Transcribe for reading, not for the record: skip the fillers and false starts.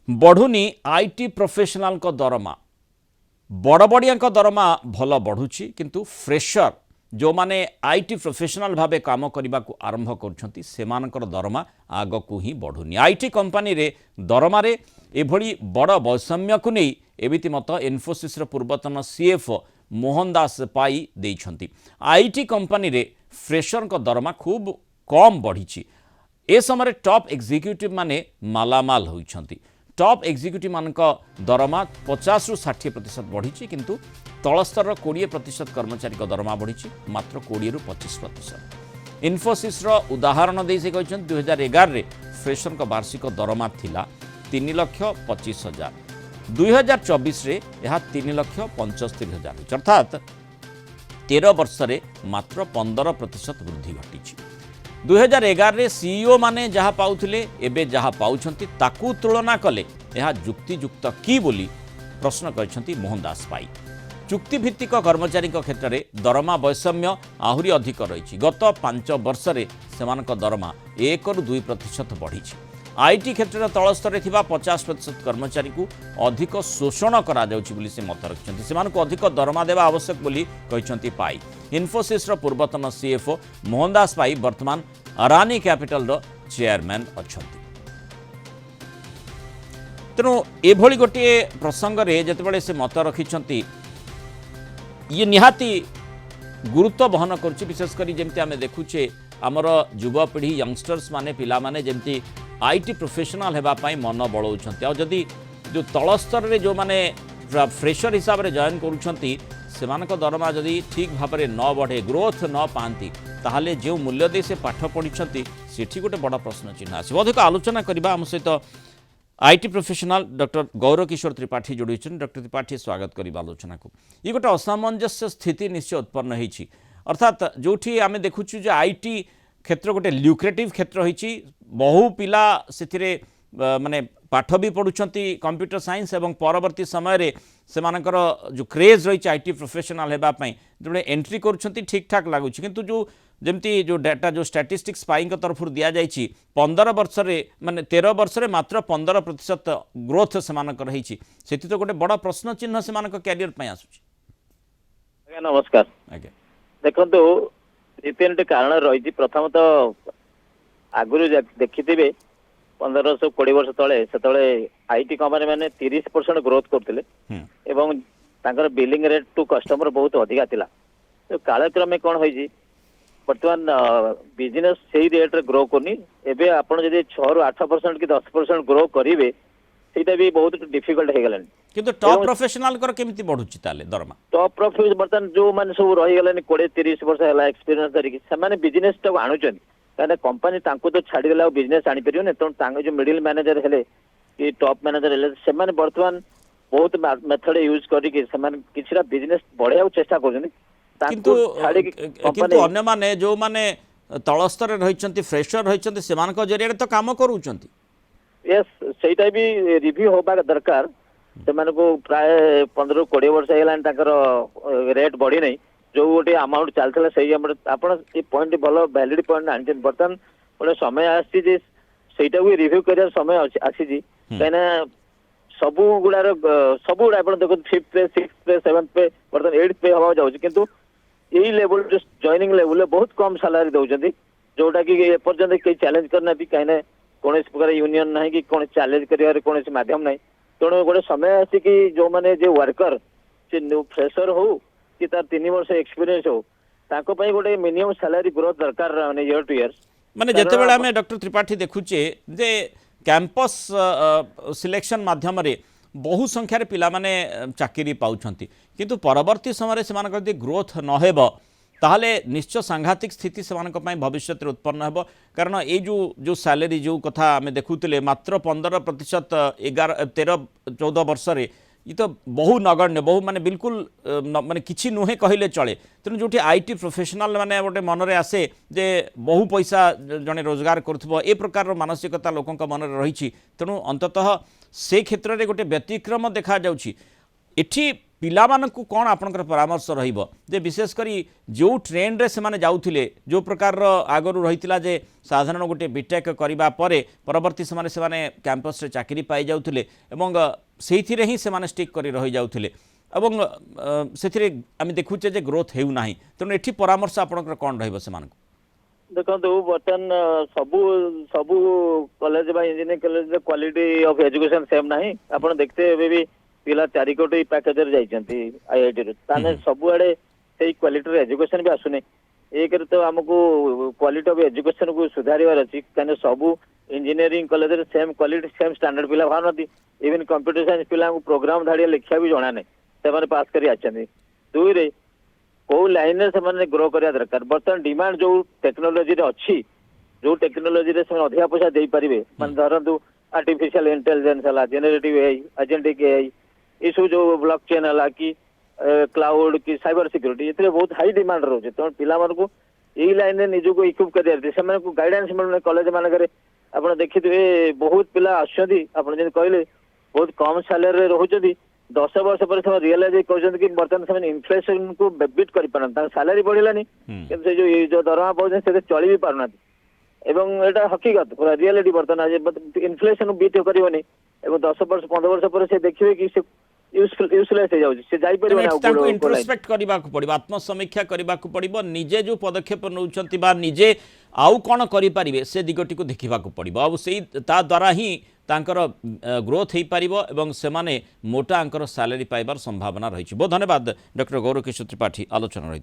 बढ़ुनी IT professional को दरमा बड़ बड़िया दरमा भल बढ़ुची किंतु फ्रेशर जो माने आईटी प्रोफेशनल भावे काम करने को आरंभ कर दरमा आग को ही बढ़ुनी आईटी कंपनी रे दरमा रे एभली बड़ वैषम्य को नहीं एमिति मत इन्फोसिस पूर्वतन सीएफओ मोहन दास पाई देइछंती। आईटी कंपनी रे फ्रेशर को दरमा खूब कम बढ़ी ए समय टॉप एग्जीक्यूटिव माने मालामाल होइछंती। टॉप एग्जीक्यूटिव मान दरमा 50 रु 60% बढ़ी किंतु तलस्तर 20% कर्मचारी दरमा बढ़ी मात्र 20 रु 25%। इन्फोसिस उदाहरण दे से कहते 2011 रे फ्रेशर का वार्षिक दरमा थिला 3,25,000 2024 रे यह 3,75,000 अर्थात 13 वर्ष रे मात्र 15% वृद्धि घटी। 2011 रे सीईओ माने जहाँ पाउथिले एबे जहाँ पाउछंती ताकू तुलना कले यह जुक्तियुक्त की बोली प्रश्न करछंती मोहन दास पाई। चुक्तिभित्तिक कर्मचारी क्षेत्र में दरमा वैषम्य आहुरी अधिक रही। गत 5 वर्ष रे सेमानक दरमा 1 रु 2% बढ़ी। आईटी क्षेत्र में तलस्तर 50% कर्मचारी को अधिक शोषण करा जाउछि बोली से मत रखिछंती। सेमानक अधिक दरमा देवा आवश्यक बोली कहिछंती पाई। इन्फोसिस पूर्वतन सीएफओ मोहन दास पाई वर्तमान अरानी कैपिटल चेयरमैन अच्छंती। तेणु एभली गोटे प्रसंग रे जेतेबेले से मत रखिछंती ये निहाती गुरुत्व बहन करुछि। विशेषकर जमती आम देखुचे आमर युवपीढ़ी यंगस्टर्स माने पिला माने जमती आईटी प्रोफेशनल हेबापाई मन बड़ौछंती। आ जदि जो तलस्तर रे जो माने फ्रेशर हिसाब रे जॉइन करुछंती सेमानक दरमा जदि ठीक भाव में न बढ़े ग्रोथ न पाती ताहले जो मूल्य दे से पाठ पढ़ी सेठी गोटे बड़ प्रश्न चिन्ह आसो। अधिक आलोचना करबा आम सहित आईटी प्रोफेशनल डॉक्टर गौरव किशोर त्रिपाठी जोड़ी। डॉक्टर त्रिपाठी स्वागत करिबा आलोचना को। ये गोटे असामंजस्य स्थिति निश्चय उत्पन्न होईछि। अर्थात जोठी आम देखुछु जे आईटी क्षेत्र गोटे ल्यूक्रेटिव क्षेत्र होईछि। बहु पिला सेथिरे माने पाठ भी पढ़ुछंती कंप्यूटर साइंस एवं परवर्ती समय रे सेमानकर जो क्रेज रही आईटी प्रोफेशनल हेबा पई जोडे एंट्री करूछंती ठीक ठाक लागुछि किंतु जो जेमती जो डाटा जो स्टैटिस्टिक्स पाई तरफ दिया जाइछि 15 वर्ष रे माने 13 वर्ष रे मात्र 15% ग्रोथ सेमानक रही। सेति तो गोटे बड़ा प्रश्न चिन्ह सेमानक कैरियर पई आसुछि। आज्ञा नमस्कार। आज्ञा देखंतु तीन कारण रही। प्रथम तो आगुरी देखिथिबे 15-20 वर्ष तले से आईटी कंपनी मैंने 30% ग्रोथ करते एवं तांकर बिलिंग रेट टू कस्टमर बहुत अधिका थिला। तो कालक्रमे कौन होई बर्तमान बिजनेस सही रेट रे ग्रो करनी एबे आपण जदि 6 रु 8% कि 10% ग्रो करिवे सेटा भी बहुत डिफिकल्ट हे गलन। किंतु टॉप प्रोफेशनल कर केमिति बढ़ुची ताले दरमा टॉप प्रोफेशनल बर्तमान जो माने सब रही गलन 20-30 वर्ष हला एक्सपीरियंस धरिकी से माने बिजनेस टा आणुचन कहना कंपनी तांको तो छाड़ी देला बिजनेस आनी परियो ने तो तांको जो मिडिल मैनेजर हेले कि टॉप मैनेजर हेले से माने वर्तमान बहुत मेथड यूज करी कि से माने किछरा बिजनेस बढ़िया चेष्टा करजनी किंतु अन्य माने जो माने तलस्तर रहिचंती फ्रेशर रहिचंती सेमानक जरिया तो काम करूचंती। यस सेटा भी रिव्यू होबा दरकार। से माने को प्राय 15-20 वर्ष हेलान ताकर रेट बढ़ी नहीं जो गोटे अमाउंट चलता से आप पॉइंट भल वैलिड पॉइंट आनी बर्तमान गोटे समय आसटा भी रिव्यू कर समय आसी कहीं सबू गुड़ा देखो 5th पे 6th पे 7th पे बर्तमान 8th पे हवा जाऊँ किंतु यही लेवल जो जॉइनिंग लेवल बहुत कम सैलरी दौरान जोटा कि एपर्यंत कई चैलेंज करना कहीं कौन प्रकार यूनियन ना कि कौन चैलेंज कर कौन माध्यम ना तेणु गोटे समय आसिक जो मैंने जो वर्कर से न्यू फ्रेशर हो कि तार 3 वर्ष एक्सपीरियंस हो ताको पई गोटे मिनिमम सैलरी ग्रोथ दरकार माने ईयर टू ईयर माने जेतेबेला हमें डॉक्टर त्रिपाठी देखुचे जे कैंपस सिलेक्शन माध्यम रे बहु संख्यार पिला माने चाकरी पाउछंती किंतु परवर्ती समय से मानक यदि ग्रोथ न हेबो ताहले निश्चय सांघातिक स्थिति से मानक पई भविष्य रे उत्पन्न हेबो। कारण ए जो सैलरी जो कथा हमें देखुतले मात्र 15% 13-14 वर्ष रे ये तो बहु नगण्य बहु माने बिल्कुल माने किछि नुहे कहले चले। तेणु जो आईटी प्रोफेशनल माने गोटे मनरे आसे जे बहु पैसा जने रोजगार करुथबो ए प्रकार मानसिकता लोकंक मन रही। तेणु अंततः से क्षेत्र में गोटे व्यतिक्रम देखा जाउछि। एठी पिलामानंकु कौन आपनकर परामर्श रहिबो जे विशेष करी जो ट्रेंड रे से माने जाउथिले जो प्रकार आगरु रहितिला जे साधारण गोटे बीटेक करिबा परे परवर्ती से माने कैंपस रे चाकरी पाई जाउथिले एवं सेहिथिरे ही से माने स्टिक करी रहि जाउथिले एवं सेथिरे आमी देखुचे जे ग्रोथ हेउ नाही तेणु एठी परामर्श आपनकर कौन रहिबो से मानकु देखो बर्तन सबू सबू college engineering college quality of education same नहीं आप देखते भी पिला 4 कोटी पैकेज जाइछंती आईआईटी रे ताने सब आड़े सेही क्वालिटी एजुकेशन भी आसुने एक तो हमको क्वालिटी ऑफ एजुकेशन को सुधारिवार अछि काने सबू इंजीनियरिंग कॉलेज रे सेम क्वालिटी सेम स्टैंडर्ड पिला भानती इवन कंप्यूटर साइंस पिला को प्रोग्राम धाड़िया लिखिया भी जणा नै से माने पास करी आछंती दुई रे को लाइन से माने ग्रो करिया दरकार बर्तन डिमांड जो टेक्नोलॉजी रे अछि जो टेक्नोलॉजी रे से अधिका पैसा दे पारिबे माने धरंतु आर्टिफिशियल इंटेलिजेंस हला जेनरेटिव एआई एजेंटिक एआई ये सब जो ब्लॉकचेन हला कि क्लाउड की साइबर सिक्योरिटी एतरे बहुत हाई डिमांड रहउछे तो पिला मन को एई लाइन रे निजु को इक्विप करिया दे से माने को गाइडेंस मिलने कॉलेज मान करे आपण देखिथिबे बहुत पिला आछथि आपण जे कहले बहुत कम सैलरी रे रहउछथि 10 वर्ष पर से रियलाइज कर बर्तमान से इन्फ्लेशन को बीट कर सैलरी बढ़लानी जो दरमा पाँच से चली भी पारना एवं एटा हकीकत पूरा रियलिटी बर्तमान इन्फ्लेशन बीट करनी 10 वर्ष 15 वर्ष पर से देखिए कि से यूजलेस हो जाउछि से जाई परिबो इंट्रोस्पेक्ट करबा को पड़िबो आत्मसमीक्षा करबा को पड़िबो निजे जो पदक्षेप नउछंती बा निजे आउ कोन करि परिबे से दिगटी को देखिबा को पड़िबो अब सेही ता द्वारा ही तांकर ग्रोथ हो पारिबो एवं सेमाने मोटा अंकर सैलरी पाइबार संभावना रही बहुत धन्यवाद डॉक्टर गौरकिशोर त्रिपाठी आलोचना रही।